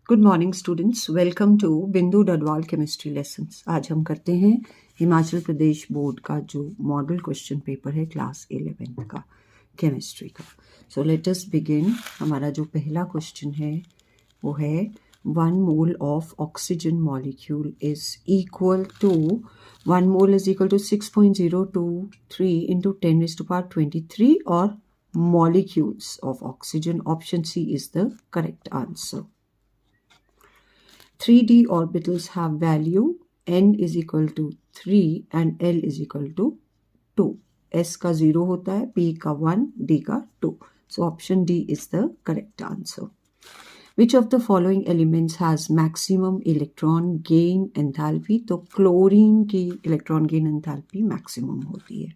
Good morning students, welcome to Bindu Dadwal chemistry lessons. आज हम करते हैं हिमाचल प्रदेश बोर्ड का जो मॉडल क्वेश्चन पेपर है क्लास 11th का केमिस्ट्री का। So let us begin. हमारा जो पहला क्वेश्चन है वो है 1 mole of oxygen molecule is equal to 1 mole is equal to 6.023 into 10⁻23 और molecules of oxygen. Option C is the correct answer. 3d orbitals have value n is equal to 3 and L is equal to 2. S का 0 होता है, P का 1, D का 2. So option D is the correct answer. Which of the following elements has maximum electron gain enthalpy? तो chlorine की electron gain enthalpy maximum होती है।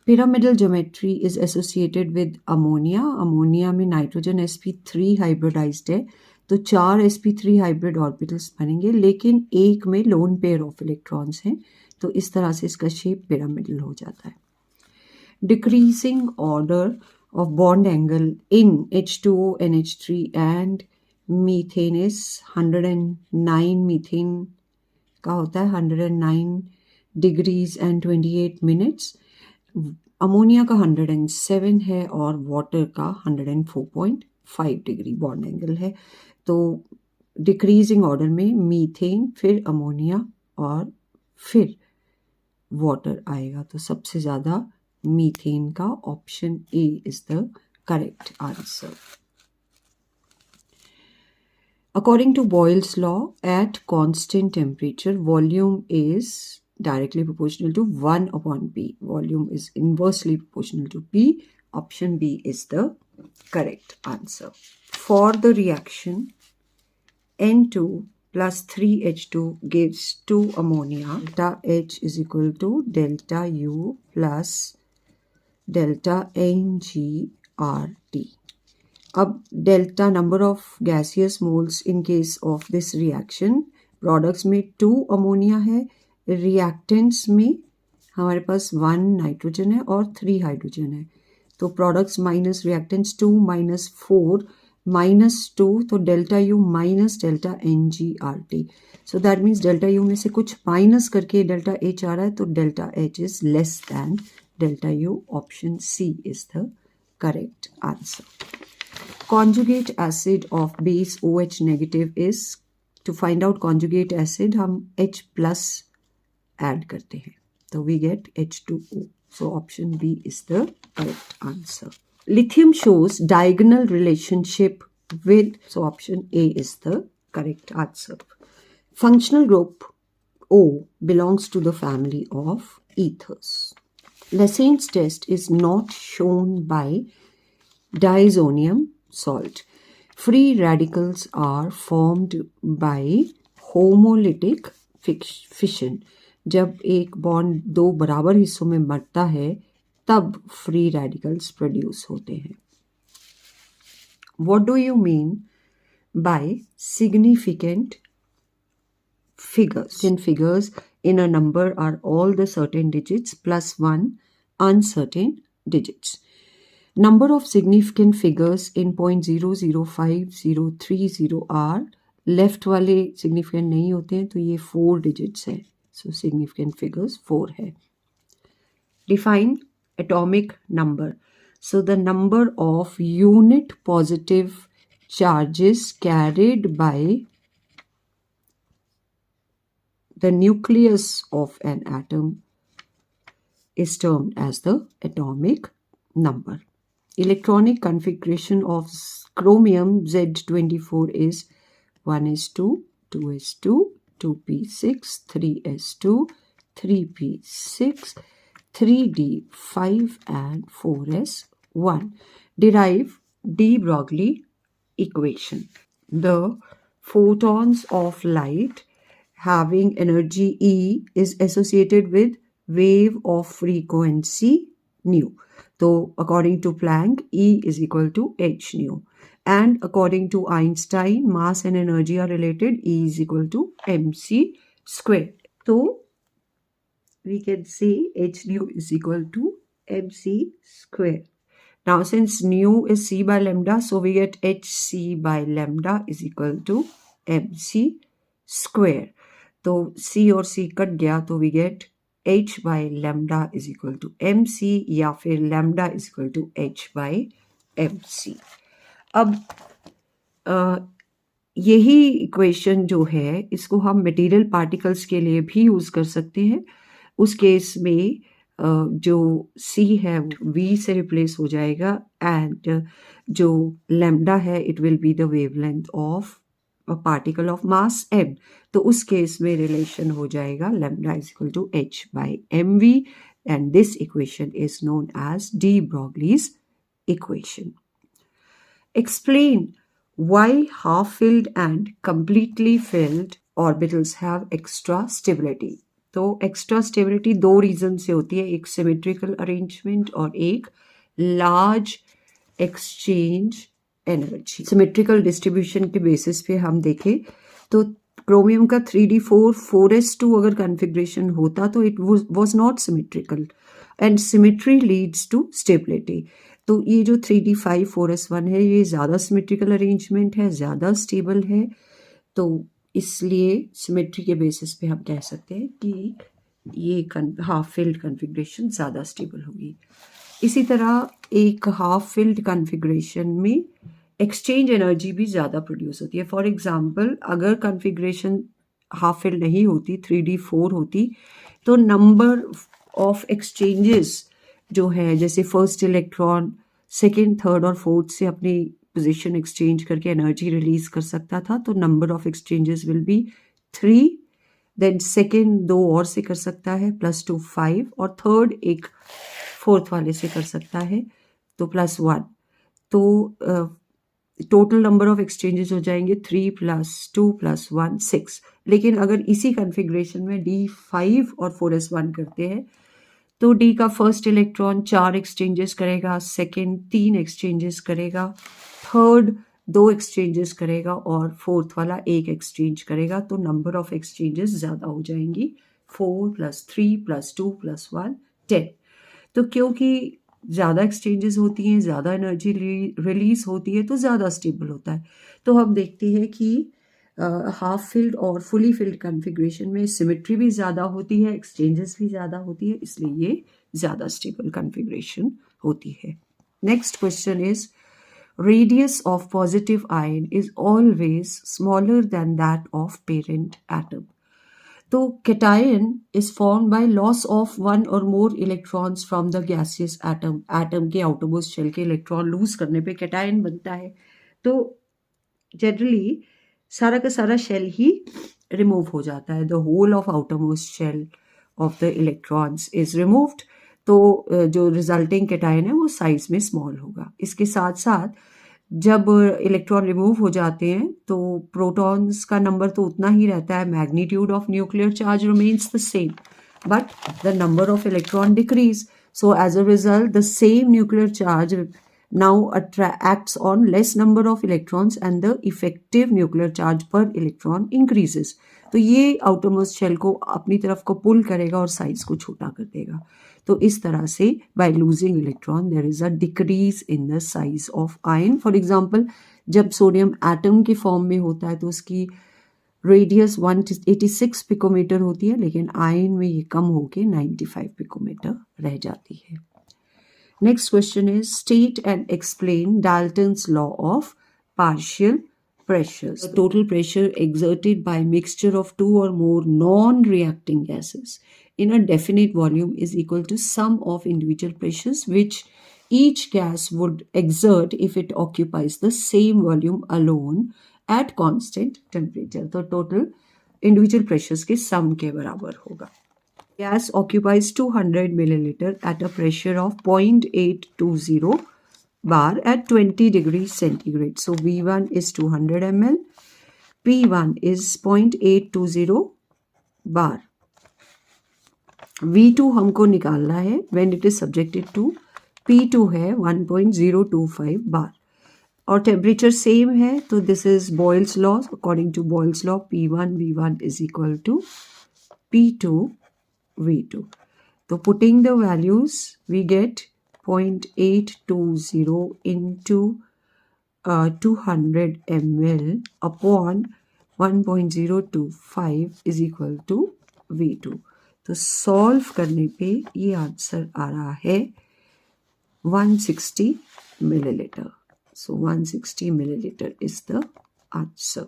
Pyramidal geometry is associated with ammonia. Ammonia में nitrogen sp3 hybridised है, तो 4 sp3 hybrid orbitals बनेंगे, लेकिन एक में लोन पेयर ऑफ इलेक्ट्रॉन्स हैं, तो इस तरह से इसका शेप पिरामिडल हो जाता है। Decreasing order of bond angle in H2O, NH3 and methane is 109। Methane का होता है 109 डिग्रीज एंड 28 मिनट्स। अमोनिया का 107 है और वाटर का 104.5 डिग्री बॉन्ड एंगल है। तो डिक्रीजिंग ऑर्डर में मीथेन, फिर अमोनिया और फिर वाटर आएगा, तो सबसे ज़्यादा मीथेन का। Option A is the correct answer. According to Boyle's law, at constant temperature, volume is directly proportional to 1 upon P. Volume is inversely proportional to P. Option B is the correct answer. For the reaction, N2 plus 3H2 gives 2 ammonia. Delta H is equal to delta U plus delta NgRT. अब delta number of gaseous moles in case of this reaction, products में 2 ammonia है, reactants में हमारे पास 1 nitrogen है और 3 hydrogen है, तो products minus reactants 2 minus 4 minus 2, तो delta U minus delta NgRT। So that means delta U में से कुछ माइनस करके डेल्टा H आ रहा है, तो delta H is less than delta U. Option C is the correct answer. Conjugate acid of base OH negative is, to find out conjugate acid हम H plus add करते हैं, तो we get H2O. So option B is the correct answer. Lithium shows diagonal relationship with, so option A is the correct answer. Functional group O belongs to the family of ethers. Lassane's test is not shown by diazonium salt. Free radicals are formed by homolytic fission. जब एक bond 2 बराबर हिस्सों में बढ़ता है तब free radicals produce होते हैं। What do you mean by significant figures? Figures in a number are all the certain digits plus 1 uncertain digits. Number of significant figures in 0.005030 are, left वाले significant नहीं होते हैं, तो ये 4 digits है, so significant figures 4 है। Define atomic number. So the number of unit positive charges carried by the nucleus of an atom is termed as the atomic number. Electronic configuration of chromium Z24 is 1s2, 2s2, 2p6, 3s2, 3p6, 3d5 and 4s1. Derive de Broglie equation. The photons of light having energy E is associated with wave of frequency nu. So according to Planck, E is equal to h nu. And according to Einstein, mass and energy are related. E is equal to mc squared. So we can say h nu is equal to mc squared. Now since nu is c by lambda, so we get hc by lambda is equal to mc square. तो c और c cut गया तो we get h by lambda is equal to mc या फिर lambda is equal to h by mc. अब यही equation जो है इसको हम मटेरियल पार्टिकल्स के लिए भी यूज़ कर सकते हैं. उस केस में जो c है v से रिप्लेस हो जाएगा एंड जो लैम्डा है it will be the wavelength of a particle of mass m. तो उस केस में रिलेशन हो जाएगा lambda is equal to h by M V and this equation is known as de Broglie's equation. Explain why half-filled and completely filled orbitals have extra stability. तो extra stability दो reason से होती है, एक symmetrical arrangement और एक large exchange energy. Symmetrical distribution के basis पे हम देखें तो क्रोमियम का 3d4 4s2 अगर configuration होता तो it was not symmetrical and symmetry leads to stability. तो ये जो 3d5 4s1 है ये ज़्यादा सिमेट्रिकल अरेंजमेंट है, ज़्यादा स्टेबल है, तो इसलिए सिमेट्री के बेसिस पे हम कह सकते हैं कि ये हाफ फिल्ड कन्फिग्रेशन ज़्यादा स्टेबल होगी. इसी तरह एक हाफ फिल्ड कन्फिग्रेशन में एक्सचेंज एनर्जी भी ज़्यादा प्रोड्यूस होती है. फॉर एग्जांपल अगर कन्फिग्रेशन हाफ फिल्ड नहीं होती 3d4 होती तो नंबर ऑफ एक्सचेंजेस जो है जैसे फर्स्ट इलेक्ट्रॉन सेकेंड थर्ड और फोर्थ से अपनी पोजीशन एक्सचेंज करके एनर्जी रिलीज कर सकता था, तो number of exchanges will be 3. Then second दो और से कर सकता है +2 5 और थर्ड एक फोर्थ वाले से कर सकता है तो +1. तो टोटल नंबर ऑफ एक्सचेंजेस हो जाएंगे 3 + 2 + 1 6. लेकिन अगर इसी कन्फिग्रेशन में D5 और 4s1 करते हैं तो डी का फर्स्ट इलेक्ट्रॉन 4 एक्सचेंजेस करेगा, सेकेंड 3 एक्सचेंजेस करेगा, थर्ड 2 एक्सचेंजेस करेगा और फोर्थ वाला 1 एक्सचेंज करेगा. तो नंबर ऑफ एक्सचेंजेस ज़्यादा हो जाएंगी 4 + 3 + 2 + 1 10. तो क्योंकि ज़्यादा एक्सचेंजेस होती हैं, ज़्यादा एनर्जी रिलीज होती है तो ज़्यादा स्टेबल होता है. तो हम देखते हैं कि हाफ फिल्ड और फुली फिल्ड कन्फिग्रेशन में सिमेट्री भी ज़्यादा होती है, एक्सचेंजेस भी ज़्यादा होती है, इसलिए ये ज़्यादा स्टेबल कन्फिग्रेशन होती है. Next question is radius of positive ion is always smaller than that of parent atom. तो cation is formed by loss of one और more electrons from the gaseous atom. Atom के outermost shell के electron lose करने पे cation बनता है. तो generally सारा का सारा शेल ही रिमूव हो जाता है. The whole of outermost shell of the electrons is removed. तो जो रिजल्टिंग कैटायन है वो साइज में स्मॉल होगा. इसके साथ साथ जब इलेक्ट्रॉन रिमूव हो जाते हैं तो प्रोटॉन्स का नंबर तो उतना ही रहता है, magnitude of nuclear charge remains the same but the number of electron decrease. So as a result the same nuclear charge now acts on less number of electrons and the effective nuclear charge per electron increases. तो ये outermost shell को अपनी तरफ को पुल करेगा और size को छोटा कर देगा. तो इस तरह से by losing electron there is a decrease in the size of ion. For example जब सोडियम एटम के फॉर्म में होता है तो उसकी रेडियस 186 पिकोमीटर होती है, लेकिन आयन में ये कम होके 95 पिकोमीटर रह जाती है. Next question is state and explain Dalton's law of partial pressures. The total pressure exerted by mixture of two or more non-reacting gases in a definite volume is equal to sum of individual pressures which each gas would exert if it occupies the same volume alone at constant temperature. तो total individual pressures के sum के बराबर होगा. Gas occupies 200 milliliter at a pressure of 0.820 bar at 20 degrees centigrade. So V1 is 200 ml, P1 is 0.820 bar. V2 हमको निकालना है when it is subjected to P2 है 1.025 bar. और टेम्परेचर सेम है तो this is Boyle's law. According to Boyle's law P1 V1 is equal to P2 V2. So putting the values we get 0.820 into 200 ml upon 1.025 is equal to V2. तो solve करने पे ये answer आ रहा है 160 milliliter. So 160 milliliter is the answer.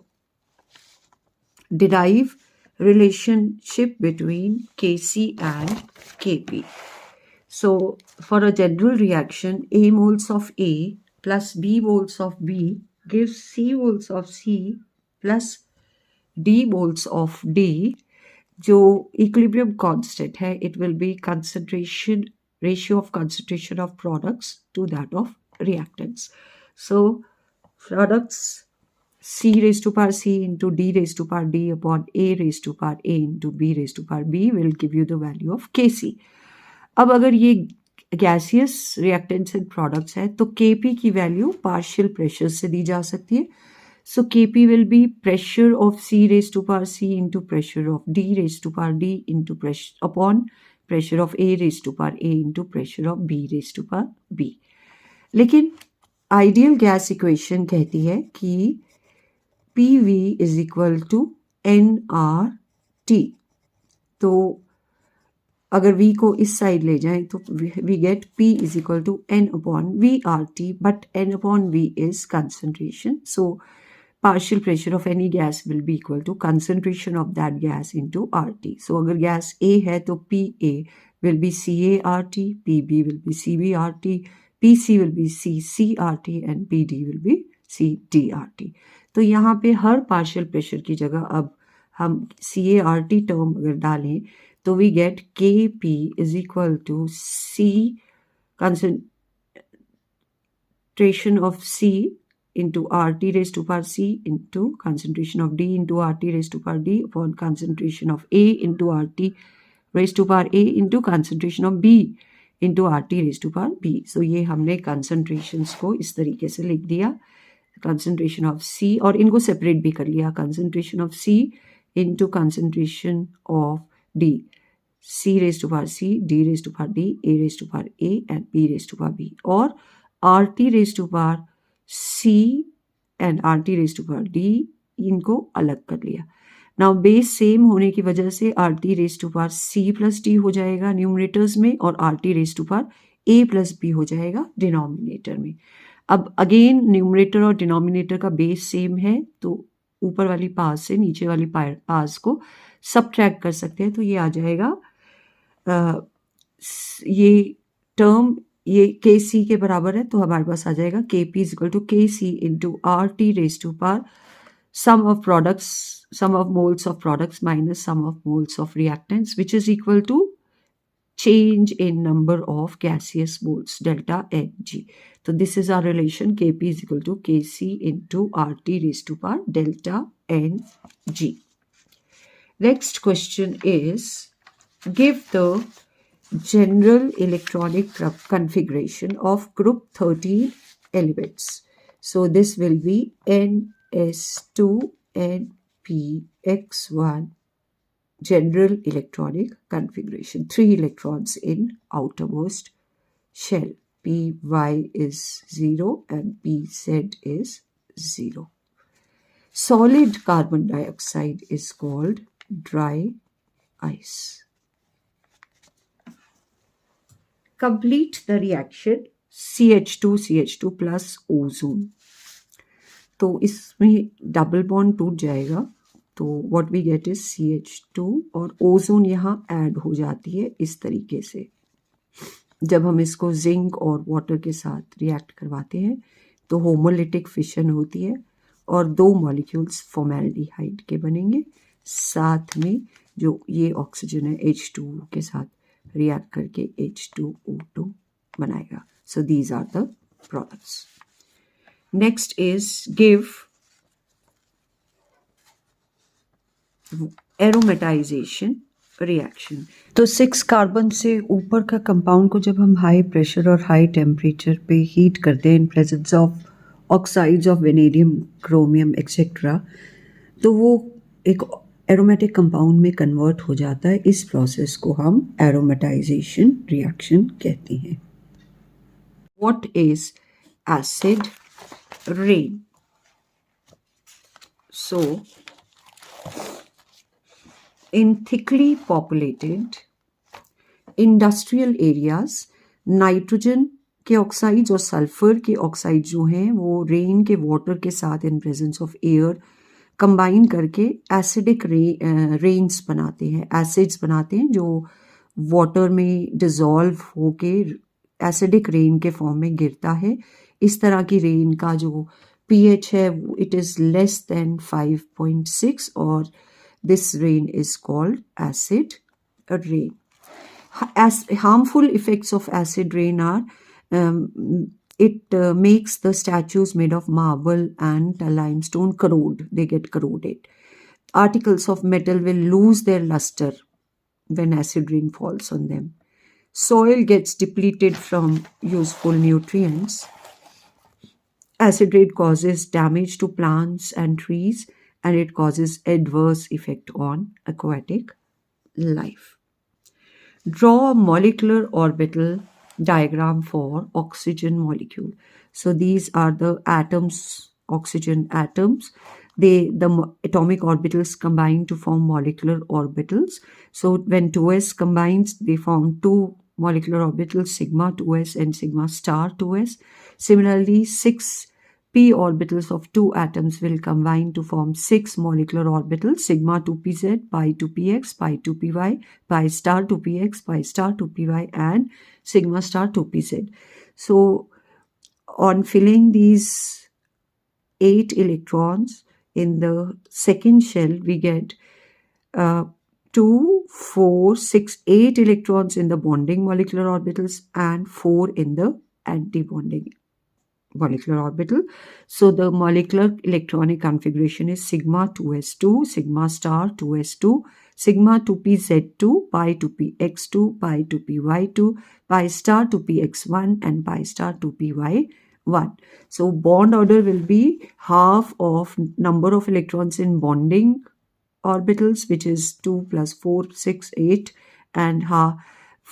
Derive relationship between Kc and Kp. So for a general reaction, A moles of A plus B moles of B gives C moles of C plus D moles of D. जो equilibrium constant है, it will be concentration ratio of concentration of products to that of reactants. So products C raised to power C into D raised to power D upon A raised to power A into B raised to power B will give you the value of Kc. अब अगर ये gaseous reactants and products है तो Kp की value partial pressure से दी जा सकती है. So Kp will be pressure of C raised to power C into pressure of D raised to power D into pressure upon pressure of A raised to power A into pressure of B raised to power B. लेकिन ideal gas equation कहती है कि PV is equal to nRT. तो अगर V को इस side ले जाएं तो we get P is equal to N upon VRT, but N upon V is concentration. So partial pressure of any gas will be equal to concentration of that gas into RT. So अगर gas A है तो PA will be CART, PB will be CBRT, PC will be CCRT and PD will be CDRT. तो यहाँ पे हर partial pressure की जगह अब हम CART टर्म अगर डालें तो we get Kp is equal to C concentration of C into RT raised to power C into concentration of D into RT raised to power D upon concentration of A into RT raised to power A into concentration of B into RT raised to power B. So ये हमने concentrations को इस तरीके से लिख दिया, concentration of C, और इनको separate भी कर लिया, concentration of C into concentration of D, C raised to power C, D raised to power D, A raised to power A and B raised to power B, और RT raised to power C and RT raised to power D इनको अलग कर लिया. Now base same होने की वजह से RT raised to power C plus D हो जाएगा न्यूमरेटर्स में और RT raised to power A plus B हो जाएगा डिनोमिनेटर में. अब अगेन न्यूमरेटर और डिनोमिनेटर का बेस सेम है तो ऊपर वाली पास से नीचे वाली पास को सबट्रैक्ट कर सकते हैं. तो ये आ जाएगा ये टर्म ये Kc के बराबर है तो हमारे पास आ जाएगा Kp is equal to Kc into RT raised to power sum of moles of products minus sum of moles of reactants, which is equal to change in number of gaseous moles delta Ng. So this is our relation, Kp is equal to Kc into RT raised to power delta Ng. Next question is, give the general electronic configuration of group 13 elements. So this will be NS2NPX1 general electronic configuration. 3 electrons in outermost shell. Py is 0 and Pz is 0. Solid carbon dioxide is called dry ice. Complete the reaction CH2 plus ozone. तो इसमें double bond टूट जाएगा तो what we get is CH2 और ozone यहाँ add हो जाती है इस तरीके से. जब हम इसको जिंक और वाटर के साथ रिएक्ट करवाते हैं तो होमोलिटिक फिशन होती है और 2 मॉलिक्यूल्स फॉर्मेल्डिहाइड के बनेंगे. साथ में जो ये ऑक्सीजन है H2O के साथ रिएक्ट करके H2O2 बनाएगा. So these are the products. Next is give aromatization reaction. तो 6 कार्बन से ऊपर का कंपाउंड को जब हम हाई प्रेशर और हाई टेम्परेचर पे हीट करते हैं in presence of oxides of vanadium, chromium etcetera, तो वो एक एरोमेटिक कंपाउंड में कन्वर्ट हो जाता है. इस प्रोसेस को हम एरोमेटाइजेशन रिएक्शन कहते हैं. What is acid rain? So, in thickly populated industrial areas nitrogen के ऑक्साइड्स और सल्फर के ऑक्साइड जो हैं वो रेन के वाटर के साथ in presence of air combine करके एसिडिक रेन्स बनाते हैं, एसिड्स बनाते हैं जो वाटर में डिजॉल्व होके एसिडिक रेन के फॉर्म में गिरता है. इस तरह की रेन का जो pH है इट इज़ लेस देन 5.6 और this rain is called acid rain. As harmful effects of acid rain are, it makes the statues made of marble and limestone corrode. They get corroded. Articles of metal will lose their luster when acid rain falls on them. Soil gets depleted from useful nutrients. Acid rain causes damage to plants and trees, and it causes adverse effect on aquatic life. Draw a molecular orbital diagram for oxygen molecule. So these are the atoms, oxygen atoms. The atomic orbitals combine to form molecular orbitals. So when 2s combines, they form two molecular orbitals, sigma 2s and sigma star 2s. Similarly, 6 p orbitals of two atoms will combine to form 6 molecular orbitals, sigma 2pz, pi 2px, pi 2py, pi star 2px, pi star 2py, and sigma star 2pz. So on filling these 8 electrons in the second shell, we get 2, 4, 6, 8 electrons in the bonding molecular orbitals and 4 in the anti-bonding molecular orbital. So the molecular electronic configuration is sigma 2s2, sigma star 2s2, sigma 2pz2, pi 2px2, pi 2py2, pi star 2px1, and pi star 2py1. So bond order will be half of number of electrons in bonding orbitals, which is 2 plus 4, 6, 8, and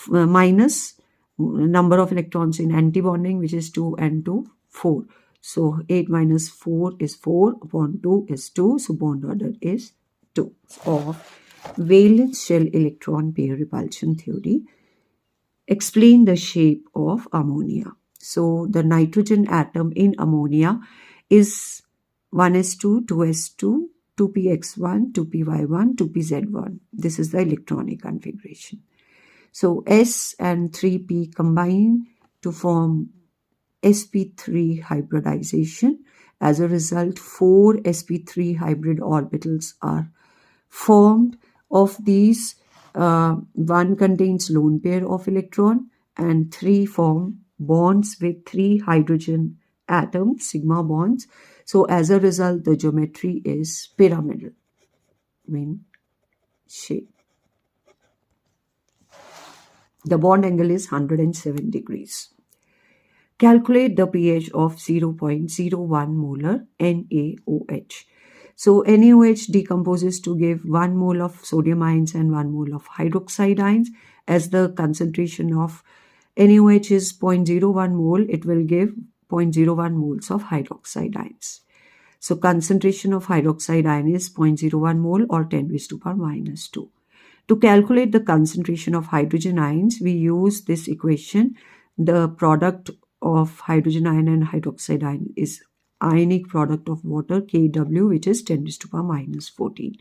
minus number of electrons in anti-bonding, which is 2 and 2, 4. So 8 minus 4 is 4 upon 2 is 2. So bond order is 2. Of valence shell electron pair repulsion theory, explain the shape of ammonia. So the nitrogen atom in ammonia is 1s2, 2s2, 2px1, 2py1, 2pz1. This is the electronic configuration. So S and 3p combine to form sp3 hybridization. As a result, 4 sp3 hybrid orbitals are formed. Of these, one contains lone pair of electron and 3 form bonds with 3 hydrogen atoms, sigma bonds. So as a result, the geometry is pyramidal in shape. The bond angle is 107 degrees. Calculate the pH of 0.01 molar NaOH. So NaOH decomposes to give 1 mole of sodium ions and 1 mole of hydroxide ions. As the concentration of NaOH is 0.01 mole, it will give 0.01 moles of hydroxide ions. So concentration of hydroxide ion is 0.01 mole or 10 raised to power minus 2. To calculate the concentration of hydrogen ions, we use this equation. The product of hydrogen ion and hydroxide ion is ionic product of water Kw, which is 10 raised to power minus 14.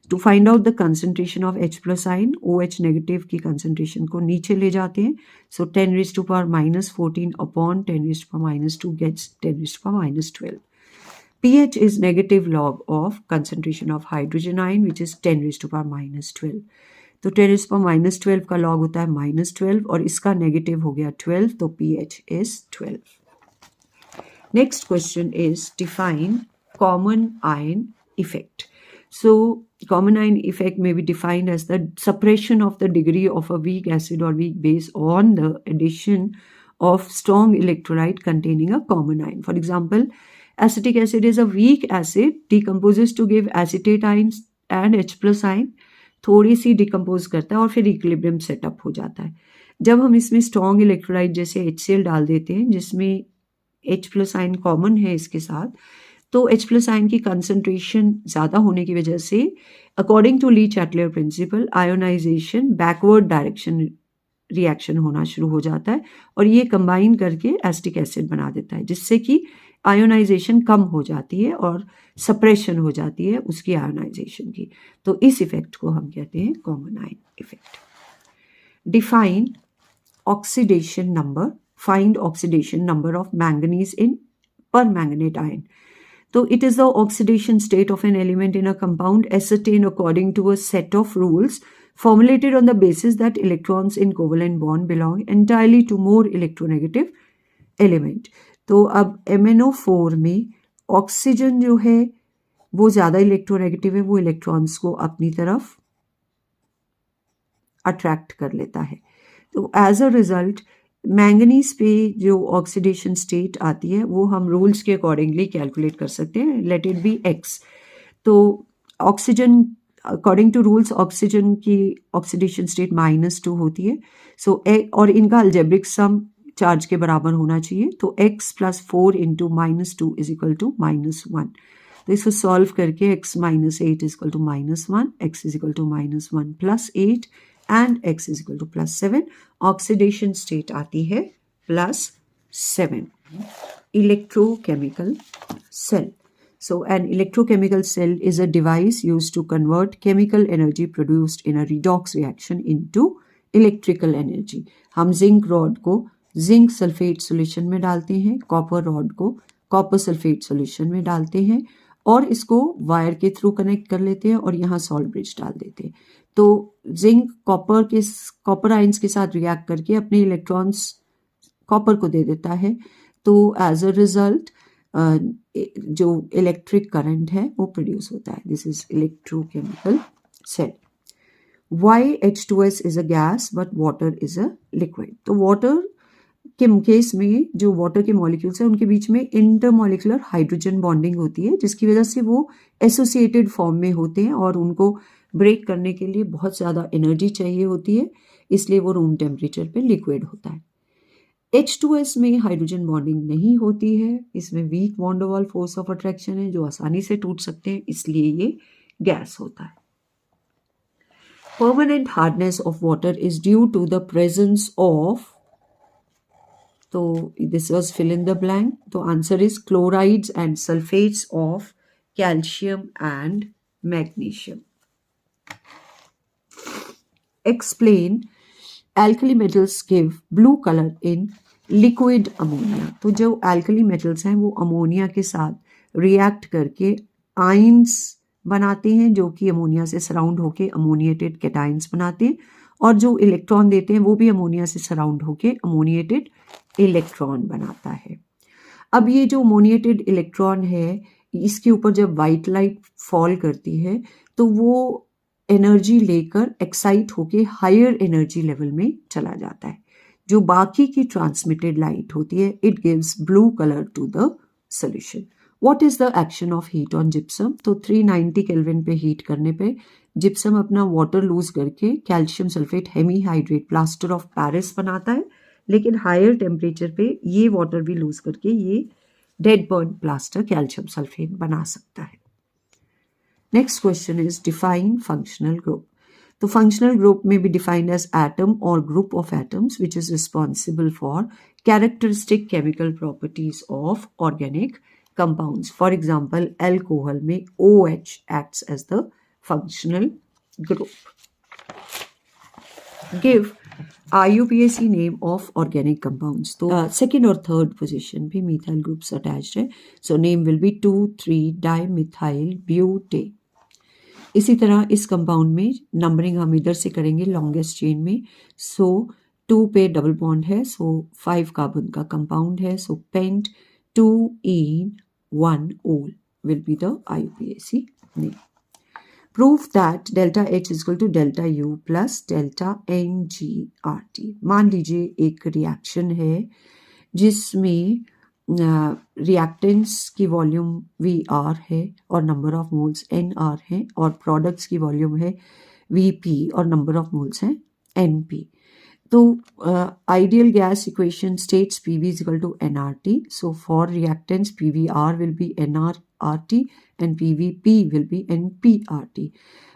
To find out the concentration of H plus ion, OH negative की concentration को नीचे ले जाते हैं. So 10 raised to power minus 14 upon 10 raised to power minus 2 gets 10 raised to power minus 12. pH is negative log of concentration of hydrogen ion, which is 10 raised to power minus 12. तो 10 raised to power minus 12 का log होता है minus 12 और इसका negative हो गया 12, तो pH is 12. Next question is define common ion effect. So common ion effect may be defined as the suppression of the degree of a weak acid or weak base on the addition of strong electrolyte containing a common ion. For example, acetic acid is a weak acid, decomposes to give acetate ions and H plus ion. थोड़ी सी decompose करता है और फिर equilibrium setup हो जाता है. जब हम इसमें स्ट्रॉन्ग इलेक्ट्रोलाइट जैसे HCl डाल देते हैं जिसमें H+ आयन कॉमन है इसके साथ, तो H+ आयन की कंसंट्रेशन ज़्यादा होने की वजह से according to Le Chatelier principle ionization backward direction reaction होना शुरू हो जाता है और ये कंबाइन करके एसिटिक एसिड बना देता है, जिससे कि आयोनाइजेशन कम हो जाती है और सप्रेशन हो जाती है उसकी आयोनाइजेशन की। तो इस इफेक्ट को हम कहते हैं common ion effect. Define oxidation number, find oxidation number of manganese in permanganate ion. So it is the oxidation state of an element in a compound ascertained according to a set of rules formulated on the basis that electrons in covalent bond belong entirely to more electronegative element. तो अब MnO4 में oxygen जो है वो ज़्यादा electronegative है, वो electrons को अपनी तरफ अट्रैक्ट कर लेता है। तो एज अ रिजल्ट मैंगनीज पे जो ऑक्सीडेशन स्टेट आती है वो हम रूल्स के अकॉर्डिंगली कैलकुलेट कर सकते हैं, लेट इट बी X। तो oxygen according to rules oxygen की ऑक्सीडेशन स्टेट -2 होती है। सो और इनका अलजेब्रिक सम चार्ज के बराबर होना चाहिए, तो X + 4 × -2 = -1। तो इसको सॉल्व करके X - 8 = -1, X = -1 + 8 and X = +7, oxidation state आती है +7। Electrochemical cell. So an electrochemical cell is a device used to convert chemical energy produced in a redox reaction into electrical energy. हम जिंक रॉड को zinc sulphate solution में डालते हैं, copper rod को copper sulphate solution में डालते हैं और इसको वायर के थ्रू कनेक्ट कर लेते हैं और यहाँ सॉल्ट ब्रिज डाल देते हैं। तो जिंक कॉपर आयंस के साथ रिएक्ट करके अपने इलेक्ट्रॉन्स कॉपर को दे देता है। तो एज अ रिजल्ट जो इलेक्ट्रिक करंट है वो प्रोड्यूस होता है। This is electrochemical cell. Why H2S is a gas but water is a liquid. तो वाटर के केस में जो वाटर के मॉलिक्यूल्स हैं उनके बीच में इंटरमॉलिक्यूलर हाइड्रोजन बॉन्डिंग होती है, जिसकी वजह से वो एसोसिएटेड फॉर्म में होते हैं और उनको ब्रेक करने के लिए बहुत ज़्यादा एनर्जी चाहिए होती है, इसलिए वो रूम टेम्परेचर पे लिक्विड होता है। H2S में हाइड्रोजन बॉन्डिंग नहीं होती है, इसमें weak van der Waals force of attraction है जो आसानी से टूट सकते हैं, इसलिए ये गैस होता है। Permanent hardness of water is due to the presence of, तो this was fill in the blank. तो answer is chlorides and sulphates of calcium and magnesium. Explain alkali metals give blue color in liquid ammonia। तो जो alkali metals हैं वो ammonia के साथ react करके ions बनाते हैं जो कि अमोनिया से सराउंड होके अमोनिएटेड कैटायंस बनाते हैं, और जो इलेक्ट्रॉन देते हैं वो भी अमोनिया से सराउंड होके अमोनिएटेड इलेक्ट्रॉन बनाता है। अब ये जो अमोनिएटेड इलेक्ट्रॉन है इसके ऊपर जब वाइट लाइट फॉल करती है तो वो एनर्जी लेकर एक्साइट होके हायर एनर्जी लेवल में चला जाता है। जो बाकी की ट्रांसमिटेड लाइट होती है it gives blue colour to the solution. What is the action of heat on gypsum? तो 390 केल्विन पे हीट करने पे जिप्सम अपना वाटर लूज करके calcium sulphate hemihydrate plaster of Paris बनाता है, लेकिन हायर टेम्परेचर पे ये वाटर भी लूज करके ये dead burn plaster calcium sulphate बना सकता है। Next question is define functional group. The functional group may be defined as atom or group of atoms which is responsible for characteristic chemical properties of organic compounds. For example, alcohol में OH acts as the functional group. Give IUPAC name of organic compounds. तो second और third position पे methyl groups attached है, so name will be 2,3-dimethyl butane. इसी तरह इस compound में numbering हम इधर से करेंगे लॉन्गेस्ट चेन में। सो 2 पे डबल बॉन्ड है, सो 5 कार्बन का कंपाउंड है, so pent 2-ene-1-ol will be the IUPAC name. Proof that delta H equal to delta U plus delta NgRT। मान लीजिए एक रिएक्शन है जिसमें रिएक्टेंट्स की वॉल्यूम VR है और नंबर ऑफ मोल्स NR है, और प्रोडक्ट्स की वॉल्यूम है VP और नंबर ऑफ मोल्स हैं NP। तो ideal gas equation states PV is equal to nRT. So for reactants, PVR will be nRT and PVP will be nPRT.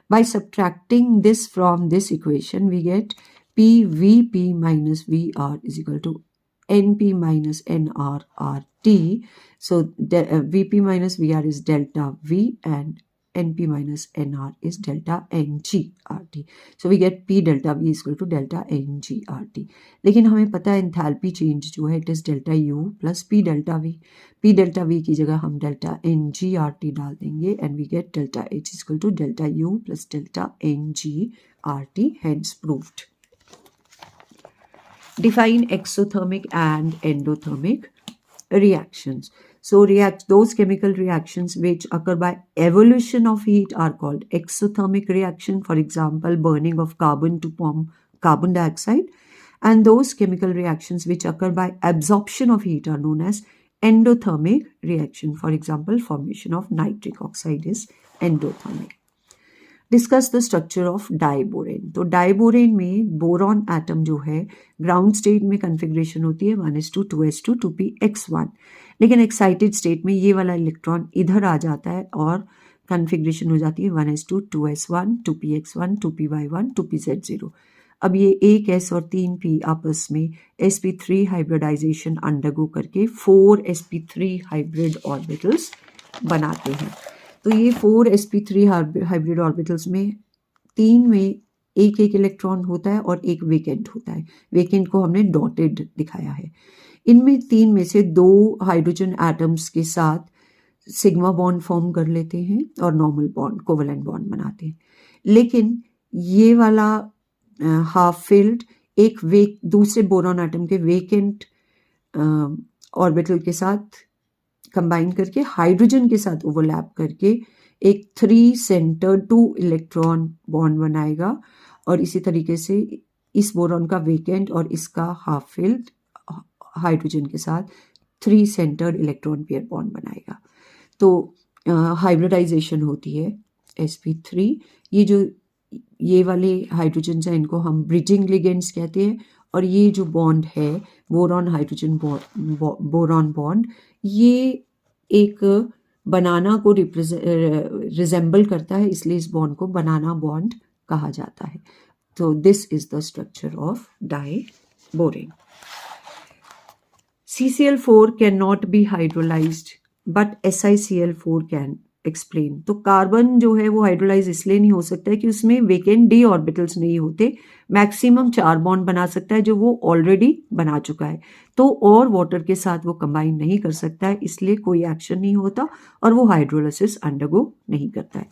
By subtracting this from this equation, we get PVP minus VR is equal to NP minus nRRT. So VP minus VR is delta V and NP minus NR is delta NGRT. So we get P delta V is equal to delta NGRT. लेकिन हमें पता है enthalpy change जो है it is delta U plus P delta V. P delta V की जगह हम delta NGRT डाल देंगे and we get delta H is equal to delta U plus delta NGRT. Hence proved. Define exothermic and endothermic reactions. So those chemical reactions which occur by evolution of heat are called exothermic reaction. For example, burning of carbon to form carbon dioxide. And those chemical reactions which occur by absorption of heat are known as endothermic reaction. For example, formation of nitric oxide is endothermic. Discuss the structure of diborane. तो diborane में boron atom जो है ground state में configuration होती है 1s2 2s2 2px1. लेकिन excited state में ये वाला इलेक्ट्रॉन इधर आ जाता है और कन्फिग्रेशन हो जाती है 1s2 2s1 2px1 2py1 2pz0. अब ये एक s और 3p आपस में sp3 हाइब्रिडाइजेशन अंडरगो करके 4 sp3 हाइब्रिड ऑर्बिटल्स बनाते हैं. तो ये 4 sp3 हाइब्रिड ऑर्बिटल्स में 3 में एक इलेक्ट्रॉन होता है और एक वेकेंट होता है. वेकेंट को हमने डॉटेड दिखाया है. इनमें 3 में से 2 हाइड्रोजन एटम्स के साथ सिग्मा बॉन्ड फॉर्म कर लेते हैं और नॉर्मल बॉन्ड कोवेलेंट बॉन्ड बनाते हैं. लेकिन ये वाला हाफ फिल्ड एक दूसरे बोरॉन एटम के वेकेंट ऑर्बिटल के साथ कंबाइन करके हाइड्रोजन के साथ ओवरलैप करके एक 3 सेंटर्ड 2 इलेक्ट्रॉन बॉन्ड बनाएगा और इसी तरीके से इस बोरॉन का वेकेंट और इसका हाफ फिल्ड हाइड्रोजन के साथ 3 सेंटर्ड इलेक्ट्रॉन पेयर बॉन्ड बनाएगा. तो हाइब्रिडाइजेशन होती है sp3. ये वाले हाइड्रोजन हैं इनको हम ब्रिजिंग लिगेंड्स कहते हैं और ये जो बॉन्ड है बोरॉन हाइड्रोजन बोरॉन बॉन्ड ये एक बनाना को रिजेंबल करता है, इसलिए इस बॉन्ड को बनाना बॉन्ड कहा जाता है. तो this is the structure of diborane. CCl4 can not be hydrolysed but SiCl4 can explain. तो कार्बन जो है वो हाइड्रोलाइज इसलिए नहीं हो सकता है कि उसमें वेकेंट डी ऑर्बिटल्स नहीं होते. मैक्सिमम 4 बॉन्ड बना सकता है जो वो ऑलरेडी बना चुका है. तो और वाटर के साथ वो कंबाइन नहीं कर सकता है, इसलिए कोई एक्शन नहीं होता और वो हाइड्रोलाइसिस अंडरगो नहीं करता है.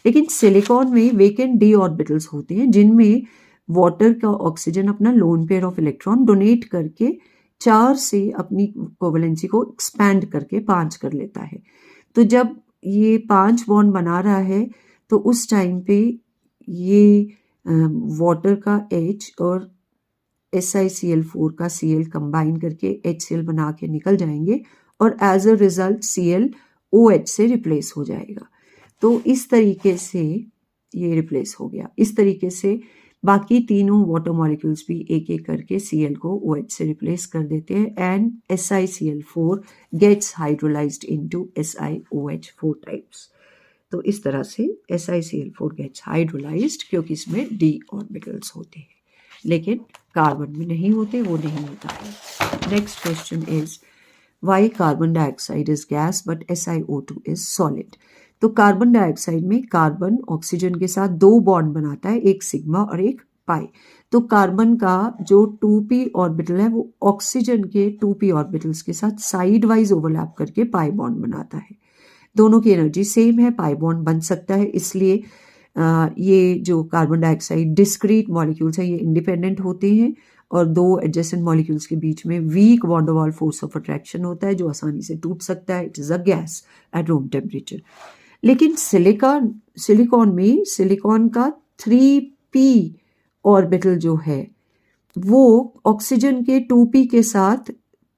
लेकिन सिलिकॉन में वेकेंट डी ऑर्बिटल्स होते हैं जिनमें वाटर का ऑक्सीजन अपना lone pair of electron donate करके 4 से अपनी कोवेलेंसी को एक्सपैंड करके 5 कर लेता है. तो जब ये 5 बॉन्ड बना रहा है तो उस टाइम पे ये वाटर का H और SiCl4 का Cl कंबाइन करके HCl बना के निकल जाएंगे और as a result Cl OH से रिप्लेस हो जाएगा. तो इस तरीके से ये रिप्लेस हो गया. इस तरीके से बाकी तीनों वाटर मॉलिक्यूल्स भी एक एक करके Cl को OH से रिप्लेस कर देते हैं and SiCl4 gets hydrolyzed into SiOH4 types. तो इस तरह से SiCl4 गेट्स हाइड्रोलाइज्ड क्योंकि इसमें d ऑर्बिटल्स होते हैं, लेकिन कार्बन में नहीं होते, वो नहीं होता है. Next question is why carbon dioxide is gas but SiO2 is solid. तो कार्बन डाइऑक्साइड में कार्बन ऑक्सीजन के साथ 2 बॉन्ड बनाता है, एक सिग्मा और एक पाई. तो कार्बन का जो 2p ऑर्बिटल है वो ऑक्सीजन के 2p ऑर्बिटल्स के साथ साइड वाइज ओवरलैप करके पाई बॉन्ड बनाता है. दोनों की एनर्जी सेम है, पाई बॉन्ड बन सकता है. इसलिए ये जो कार्बन डाइऑक्साइड डिस्क्रीट मॉलिक्यूल्स हैं ये इंडिपेंडेंट होते हैं और 2 एडजेसेंट मॉलिक्यूल्स के बीच में वीक वॉन डर वाल फोर्स ऑफ अट्रैक्शन होता है जो आसानी से टूट सकता है. It is a gas at room temperature. लेकिन सिलिकॉन में सिलिकॉन का 3p ऑर्बिटल जो है वो ऑक्सीजन के 2p के साथ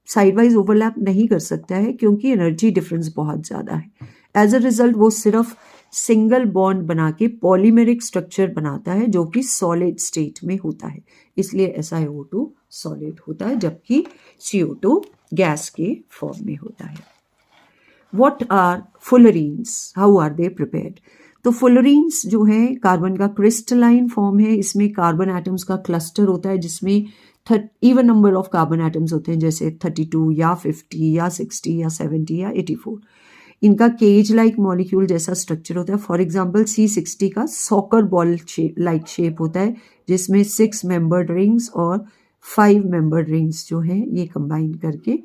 साइडवाइज ओवरलैप नहीं कर सकता है क्योंकि एनर्जी डिफरेंस बहुत ज़्यादा है. एज अ रिजल्ट वो सिर्फ सिंगल बॉन्ड बना के पॉलीमेरिक स्ट्रक्चर बनाता है जो कि सॉलिड स्टेट में होता है, इसलिए SiO2 सॉलिड होता है जबकि CO2 गैस के फॉर्म में होता है। What are fullerenes? How are they prepared? तो फुलरीन्स जो है कार्बन का क्रिस्टलाइन फॉर्म है, इसमें कार्बन एटम्स का क्लस्टर होता है जिसमें even number of carbon atoms होते हैं, जैसे 32 या 50 या 60 या 70 या 84। इनका केज लाइक मॉलिक्यूल जैसा स्ट्रक्चर होता है। फॉर एग्जांपल C60 का सॉकर बॉल लाइक शेप होता है जिसमें 6 मेंबर्ड रिंग्स और 5 मेंबर्ड रिंग्स जो हैं ये कंबाइन करके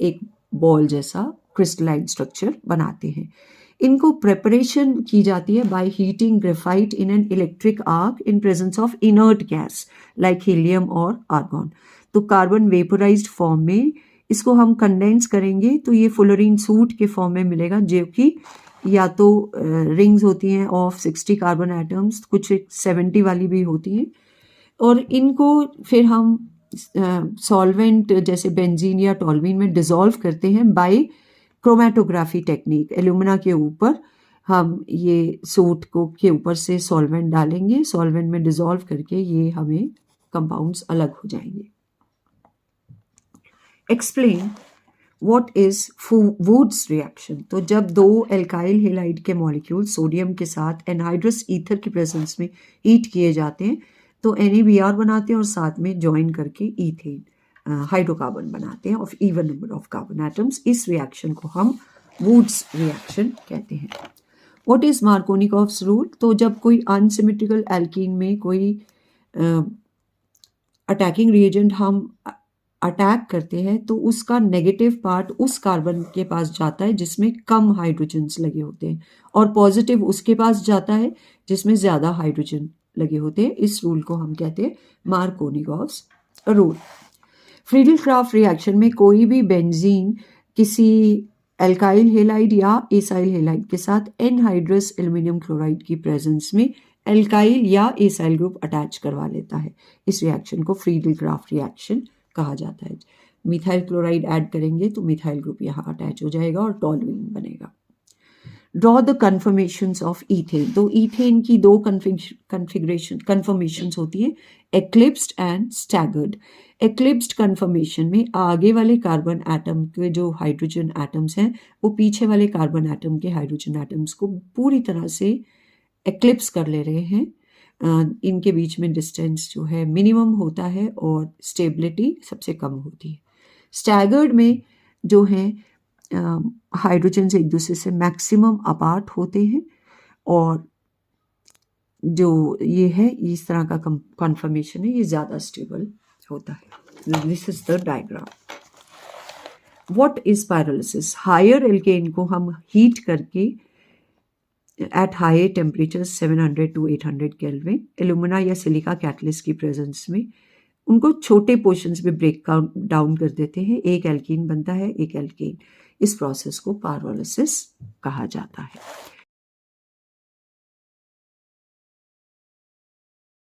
एक बॉल जैसा क्रिस्टलाइन स्ट्रक्चर बनाते हैं। इनको प्रिपरेशन की जाती है by heating graphite in an electric arc in presence of inert gas like helium और आर्गॉन। तो कार्बन वेपोराइज्ड फॉर्म में इसको हम कंडेंस करेंगे तो ये फुलरीन सूट के फॉर्म में मिलेगा, जो कि या तो रिंग्स होती हैं ऑफ 60 कार्बन एटम्स, कुछ 70 वाली भी होती हैं, और इनको फिर हम सॉल्वेंट जैसे बेंजीन या टॉल्यूइन में डिसॉल्व करते हैं बाय क्रोमेटोग्राफी टेक्निक। एल्यूमिना के ऊपर हम ये सूट को के ऊपर से सॉल्वेंट डालेंगे, सॉल्वेंट में डिसॉल्व करके ये हमें कंपाउंड्स अलग हो जाएंगे। Explain what is Wurtz reaction. तो जब दो एल्काइल हेलाइड के मॉलिक्यूल सोडियम के साथ एनहाइड्रस ईथर की प्रेजेंस में हीट किए जाते हैं तो NaBr बनाते हैं और साथ में ज्वाइन करके ईथेन हाइड्रोकार्बन बनाते हैं of even number of carbon atoms. इस रिएक्शन को हम वुड्स रिएक्शन कहते हैं। What is Markovnikov's rule. तो जब कोई अनसिमेट्रिकल एल्कीन में कोई अटैकिंग रिएजेंट हम अटैक करते हैं तो उसका नेगेटिव पार्ट उस कार्बन के पास जाता है जिसमें कम हाइड्रोजन्स लगे होते हैं और पॉजिटिव उसके पास जाता है जिसमें ज़्यादा हाइड्रोजन लगे होते हैं। इस रूल को हम कहते हैं Markovnikov's rule. Friedel craft reaction में कोई भी बेंजीन किसी एल्काइल हेलाइड या एसाइल हेलाइड के साथ एनहाइड्रस एल्युमिनियम क्लोराइड की प्रेजेंस में एल्काइल या एसाइल ग्रुप अटैच करवा लेता है। इस रिएक्शन को फ्रीडल क्राफ्ट रिएक्शन कहा जाता है। मिथाइल क्लोराइड ऐड करेंगे तो मिथाइल ग्रुप यहाँ अटैच हो जाएगा और टॉल्यूइन बनेगा। Draw the conformations of ethane. तो ईथेन की दो कन्फर्मेशंस होती है, एक्लिप्स्ड एंड स्टैगर्ड। एक्लिप्स्ड कन्फर्मेशन में आगे वाले कार्बन एटम के जो हाइड्रोजन एटम्स हैं वो पीछे वाले कार्बन एटम के हाइड्रोजन एटम्स को पूरी तरह से एक्लिप्स कर ले रहे हैं। इनके बीच में डिस्टेंस जो है मिनिमम होता है और स्टेबिलिटी सबसे कम होती है। स्टैगर्ड में जो है हाइड्रोजन एक दूसरे से मैक्सिमम अपार्ट होते हैं और जो ये है इस तरह का कन्फर्मेशन है ये ज़्यादा स्टेबल होता है। This is the diagram. What is pyrolysis. Higher alkane को हम हीट करके at high temperature 700 to 800 kelvin alumina या सिलिका कैटलिस्ट की प्रेजेंस में उनको छोटे पोर्शंस में ब्रेक डाउन कर देते हैं, एक एल्कीन बनता है एक एल्केन। इस प्रोसेस को पायरोलिसिस कहा जाता है।